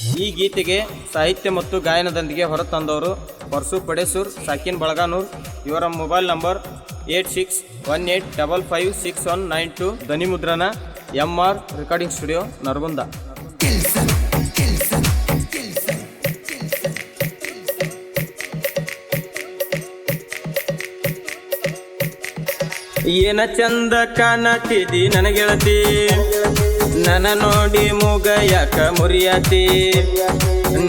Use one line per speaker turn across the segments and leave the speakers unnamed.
ಈ ಗೀತೆಗೆ ಸಾಹಿತ್ಯ ಮತ್ತು ಗಾಯನದೊಂದಿಗೆ ಹೊರತಂದವರು ಪರ್ಸು ಪಡೇಸೂರ್ ಸಾಕಿನ್ ಬಳಗಾನೂರ್. ಇವರ ಮೊಬೈಲ್ ನಂಬರ್ 8618556192. ಧ್ವನಿ ಮುದ್ರಣ MR ರೆಕಾರ್ಡಿಂಗ್ ಸ್ಟುಡಿಯೋ ನರಗುಂದ. ಏನ ಚಂದ ಕಾಣತಿದಿ ನನ್ನ ಗೆಳತಿ, ನನ್ನ ನೋಡಿ ಮೂಗ ಯಾಕ ಮುರಿಯಾತಿ,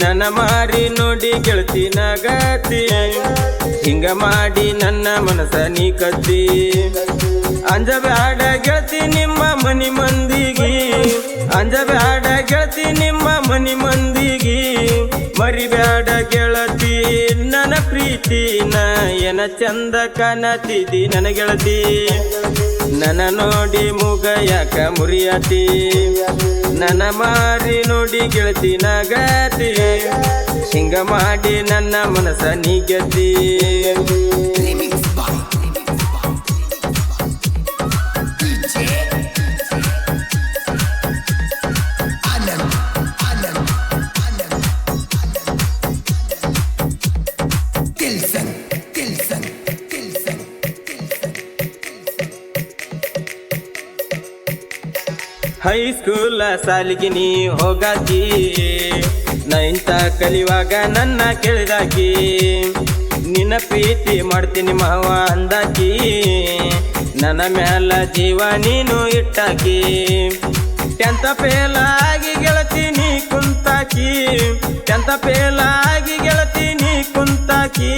ನನ್ನ ಮಾರಿ ನೋಡಿ ಗೆಳತಿ ನಗತಿ, ಹಿಂಗ ಮಾಡಿ ನನ್ನ ಮನಸ ನೀ ಕದ್ದಿ. ಅಂಜಬ್ಯಾಡ ಗೆಳತಿ ನಿಮ್ಮ ಮನಿ ಮಂದಿಗಿ, ಅಂಜಬ್ಯಾಡ ಗೆಳತಿ ನಿಮ್ಮ ಮನಿ ಮಂದಿಗಿ, ಮರಿಬ್ಯಾಡ ಗೆಳತಿ ನನ್ನ ಪ್ರೀತಿನ. ಏನ ಚಂದ ಕಾಣತಿದಿ ನನ್ನ ಗೆಳತಿ, ನನ್ನ ನೋಡಿ ಮೂಗ ಯಾಕ ಮುರಿಯಾತಿ, ನನ್ನ ಮಾರಿ ನೋಡಿ ಗೆಳತಿ ನಗತಿ, ಹಿಂಗ ಮಾಡಿ ನನ್ನ ಮನಸ ನೀ ಗೆದ್ದಿ. ಹೈಸ್ಕೂಲ ಸಾಲಿಗೆ ನೀ ಹೋಗಾಕಿ, ನೈನ್ತ ಕಲಿಯುವಾಗ ನನ್ನ ಕೇಳಿದಾಕಿ, ನಿನ್ನ ಪ್ರೀತಿ ಮಾಡ್ತೀನಿ ಮಾವ ಅಂದಾಕಿ, ನನ್ನ ಮ್ಯಾಲ ಜೀವ ನೀನು ಇಟ್ಟಾಕಿ. 10th ಫೇಲ್ ಆಗಿ ಗೆಳತಿ ನೀ ಕುಂತಾಕಿ, 10th ಫೇಲ್ ಆಗಿ ಗೆಳತಿ ನೀ ಕುಂತಾಕಿ,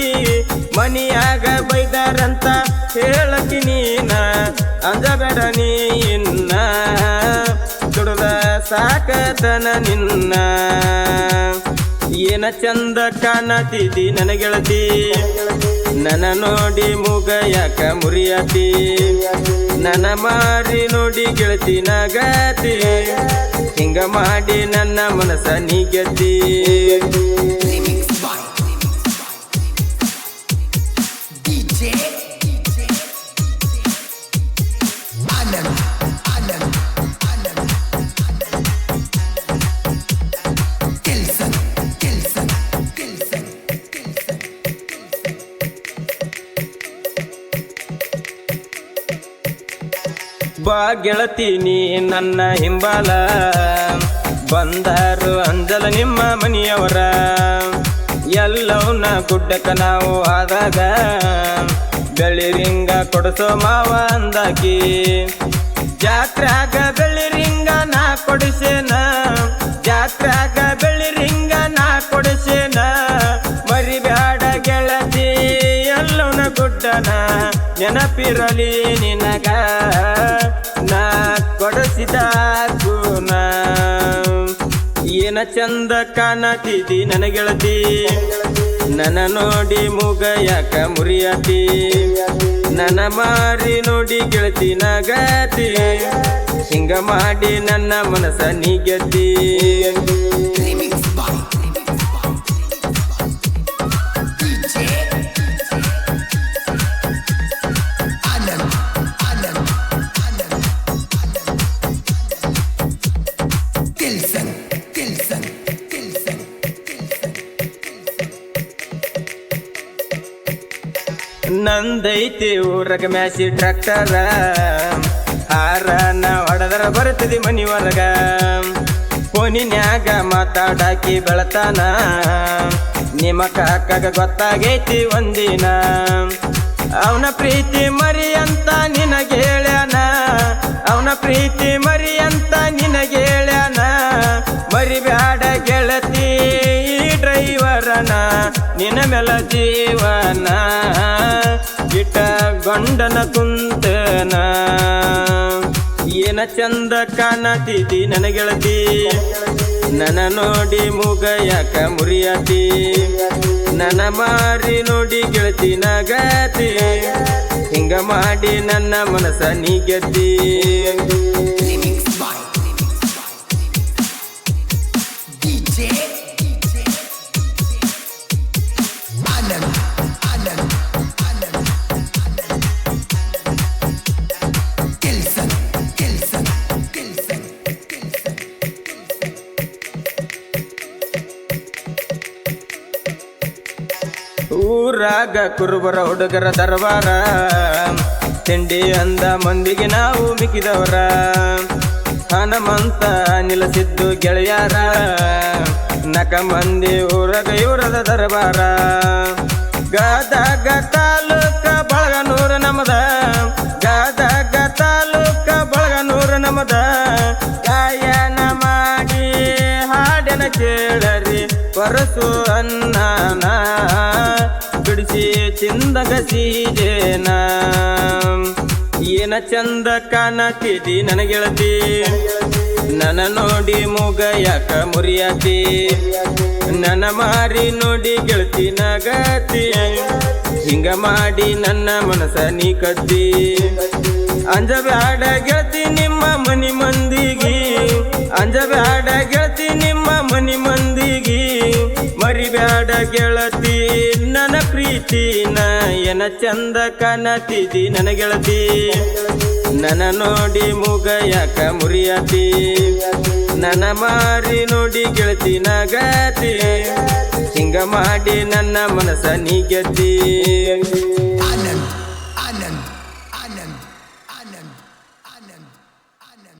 ಮನಿಯಾಗ ಬೈದಾರಂತ ಹೇಳಕಿ ನೀನ. ಅಂಜಬೇಡ ನೀ ಇನ್ನ ದುಡ್ದ ಸಾಕತನ ನಿನ್ನ. ಏನ ಚಂದ ಕಾಣತಿದಿ ನನ್ನ ಗೆಳತಿ, ನನ್ನ ನೋಡಿ ಮೂಗ ಯಾಕ ಮುರಿಯಾತಿ, ನನ್ನ ಮಾರಿ ನೋಡಿ ಗೆಳತಿ ನಗತಿ, ಹಿಂಗ ಮಾಡಿ ನನ್ನ ಮನಸ ನೀ ಗೆದ್ದಿ. ಬಾ ಗೆಳತಿ ನೀ ನನ್ನ ಹಿಂಬಾಲ, ಬಂದಾರು ಅಂಜಲ ನಿಮ್ಮ ಮನೆಯವರ, ಎಲ್ಲವನ್ನ ಗುಡ್ಡಕ್ಕ ನಾವು ಆದಾಗ, ಬೆಳ್ಳಿರಿಂಗ ಕೊಡಿಸೋ ಮಾವ ಅಂದಾಕಿ. ಜಾತ್ರ್ಯಾಗ ಬೆಳ್ಳಿರಿಂಗ ನಾ ಕೊಡಿಸೇನ, ಜಾತ್ರ್ಯಾಗ ಬೆಳ್ಳಿರಿಂಗ ನಾ ಕೊಡಿಸೇನ, ಮರಿಬ್ಯಾಡ ಗೆಳತಿ ಎಲ್ಲವನ್ನ ಗುಡ್ಡನ, ನೆನಪಿರಲಿ ನಿನಗ ನಾ ಕೊಡಿಸಿದ ಗುಣ. ಏನ ಚಂದ ಕಾಣತಿದಿ ನನ್ನ ಗೆಳತಿ, ನನ್ನ ನೋಡಿ ಮೂಗ ಯಾಕ ಮುರಿಯಾತಿ, ನನ್ನ ಮಾರಿ ನೋಡಿ ಗೆಳತಿ ನಗತಿ, ಹಿಂಗ ಮಾಡಿ ನನ್ನ ಮನಸ ನೀ ಗೆದ್ದಿ. ನಂದೈತಿ ಊರಗ ಮ್ಯಾಸಿ ಟ್ರ್ಯಾಕ್ಟರ, ಹಾರನ ಹೊಡೆದರ ಬರ್ತದಿ ಮನಿವರ್ಗ, ಫೋನಿನ್ಯಾಗ ಮಾತಾಡಾಕಿ ಬೆಳತಾನ, ನಿಮ್ಮ ಕಾಕಾಗ ಗೊತ್ತಾಗೈತಿ ಒಂದಿನ, ಅವನ ಪ್ರೀತಿ ಮರಿ ಅಂತ ನಿನಗೆ ಹೇಳ್ಯಾನ, ಅವನ ಪ್ರೀತಿ ಮರಿ ಅಂತ ನಿನಗೆ ಹೇಳ್ಯಾನ, ಮರಿಬ್ಯಾಡ ಗೆಳತಿ ಡ್ರೈವರನ, ನಿನ್ನ ಮೇಲ ಜೀವನ ಇಟ್ಟ ಗಂಡನ ಕುಂತನ. ಏನ ಚಂದ ಕಾಣತಿದಿ ನನ್ನ ಗೆಳತಿ, ನನ್ನ ನೋಡಿ ಮೂಗ ಯಾಕ ಮುರಿಯಾತಿ, ನನ್ನ ಮಾರಿ ನೋಡಿ ಗೆಳತಿ ನಗತಿ, ಹಿಂಗ ಮಾಡಿ ನನ್ನ ಮನಸ ನೀ ಗೆದ್ದಿ. ಊರಾಗ ಕುರುಬರ ಹುಡುಗರ ದರ್ಬಾರ ತಿಂಡಿ ಅಂದ ಮಂದಿಗೆ ನಾವು ಮಿಕ್ಕಿದವರ ಹನುಮಂತ ನಿಲ್ಲಿಸಿದ್ದು ಗೆಳೆಯಾರ ನಕ ಮಂದಿ ಊರಾಗ ಇವರದ ದರ್ಬಾರ ಗದಗ ತಾಲೂಕ ಬಳಗನೂರ ನಮದ ಗದಗ ತಾಲೂಕ ಬಳಗನೂರ ನಮದ ಗಾಯನ ಮಾಡಿ ಹಾಡಿನ ಕೇಳರಿ ಪರಸು ಅನ್ನನ ಬಿಡಿಸಿ ಚಿಂದಗಸೀಜೇನ ಏನ ಚಂದ ಕಾಣತಿದಿ ನನಗೆಳತಿ ನನ್ನ ನೋಡಿ ಮೂಗ ಯಾಕ ಮುರಿಯಾತಿ ನನ್ನ ಮಾರಿ ನೋಡಿ ಗೆಳತಿ ನಗತಿ ಹಿಂಗ ಮಾಡಿ ನನ್ನ ಮನಸ ನೀ ಕದ್ದಿ ಅಂಜಬ್ಯಾಡ ಗೆಳತಿ ನಿಮ್ಮ ಮನಿ ಮಂದಿಗಿ ಅಂಜಬ್ಯಾಡ ಗೆಳತಿ ನಿಮ್ಮ ಮನಿ ಮಂದಿಗಿ ಮರಿಬ್ಯಾಡ ಗೆಳತಿ ನನ್ನ ಪ್ರೀತಿನ ಏನ ಚಂದ ಕಾಣತಿದಿ ನನ್ನ ಗೆಳತಿ ನನ್ನ ನೋಡಿ ಮೂಗ ಯಾಕ ಮುರಿಯಾತಿ ನನ್ನ ಮಾರಿ ನೋಡಿ ಗೆಳತಿ ನಗತಿ ಹಿಂಗ ಮಾಡಿ ನನ್ನ ಮನಸ ನೀ ಗೆದ್ದಿ